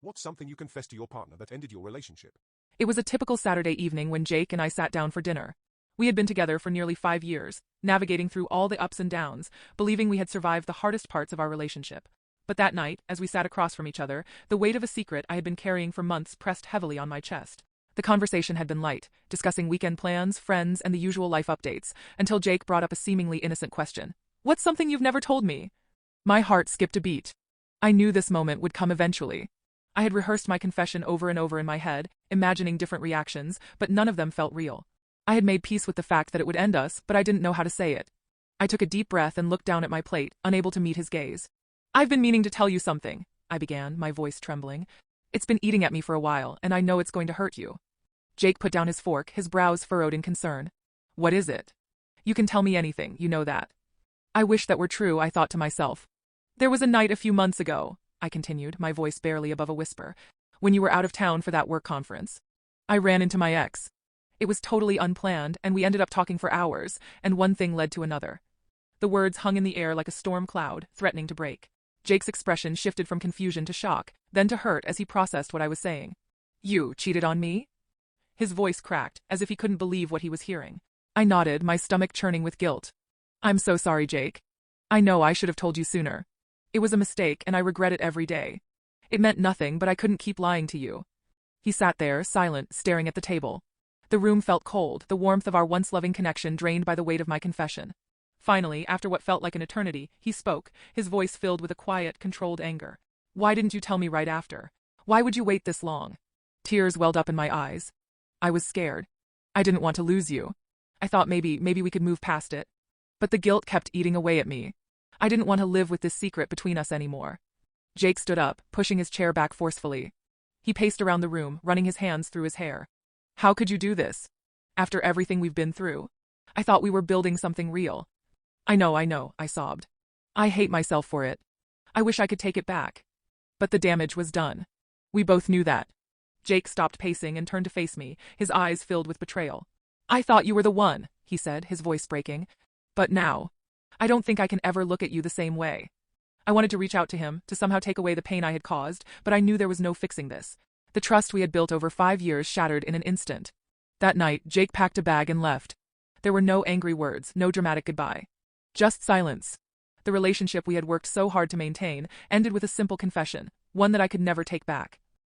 What's something you confessed to your partner that ended your relationship? It was a typical Saturday evening when Jake and I sat down for dinner. We had been together for nearly 5 years, navigating through all the ups and downs, believing we had survived the hardest parts of our relationship. But that night, as we sat across from each other, the weight of a secret I had been carrying for months pressed heavily on my chest. The conversation had been light, discussing weekend plans, friends, and the usual life updates, until Jake brought up a seemingly innocent question. "What's something you've never told me?" My heart skipped a beat. I knew this moment would come eventually. I had rehearsed my confession over and over in my head, imagining different reactions, but none of them felt real. I had made peace with the fact that it would end us, but I didn't know how to say it. I took a deep breath and looked down at my plate, unable to meet his gaze. "I've been meaning to tell you something," I began, my voice trembling. "It's been eating at me for a while, and I know it's going to hurt you." Jake put down his fork, his brows furrowed in concern. "What is it?" "You can tell me anything, you know that." I wish that were true, I thought to myself. "There was a night a few months ago," I continued, my voice barely above a whisper, "when you were out of town for that work conference. I ran into my ex. It was totally unplanned, and we ended up talking for hours, and one thing led to another." The words hung in the air like a storm cloud, threatening to break. Jake's expression shifted from confusion to shock, then to hurt as he processed what I was saying. "You cheated on me?" His voice cracked, as if he couldn't believe what he was hearing. I nodded, my stomach churning with guilt. "I'm so sorry, Jake. I know I should have told you sooner. It was a mistake, and I regret it every day. It meant nothing, but I couldn't keep lying to you." He sat there, silent, staring at the table. The room felt cold, the warmth of our once loving connection drained by the weight of my confession. Finally, after what felt like an eternity, he spoke, his voice filled with a quiet, controlled anger. "Why didn't you tell me right after? Why would you wait this long?" Tears welled up in my eyes. I was scared. I didn't want to lose you. I thought maybe we could move past it. But the guilt kept eating away at me. I didn't want to live with this secret between us anymore. Jake stood up, pushing his chair back forcefully. He paced around the room, running his hands through his hair. "How could you do this? After everything we've been through? I thought we were building something real." I know, I sobbed. "I hate myself for it. I wish I could take it back." But the damage was done. We both knew that. Jake stopped pacing and turned to face me, his eyes filled with betrayal. "I thought you were the one," he said, his voice breaking. "But now, I don't think I can ever look at you the same way." I wanted to reach out to him, to somehow take away the pain I had caused, but I knew there was no fixing this. The trust we had built over 5 years shattered in an instant. That night, Jake packed a bag and left. There were no angry words, no dramatic goodbye. Just silence. The relationship we had worked so hard to maintain ended with a simple confession, one that I could never take back.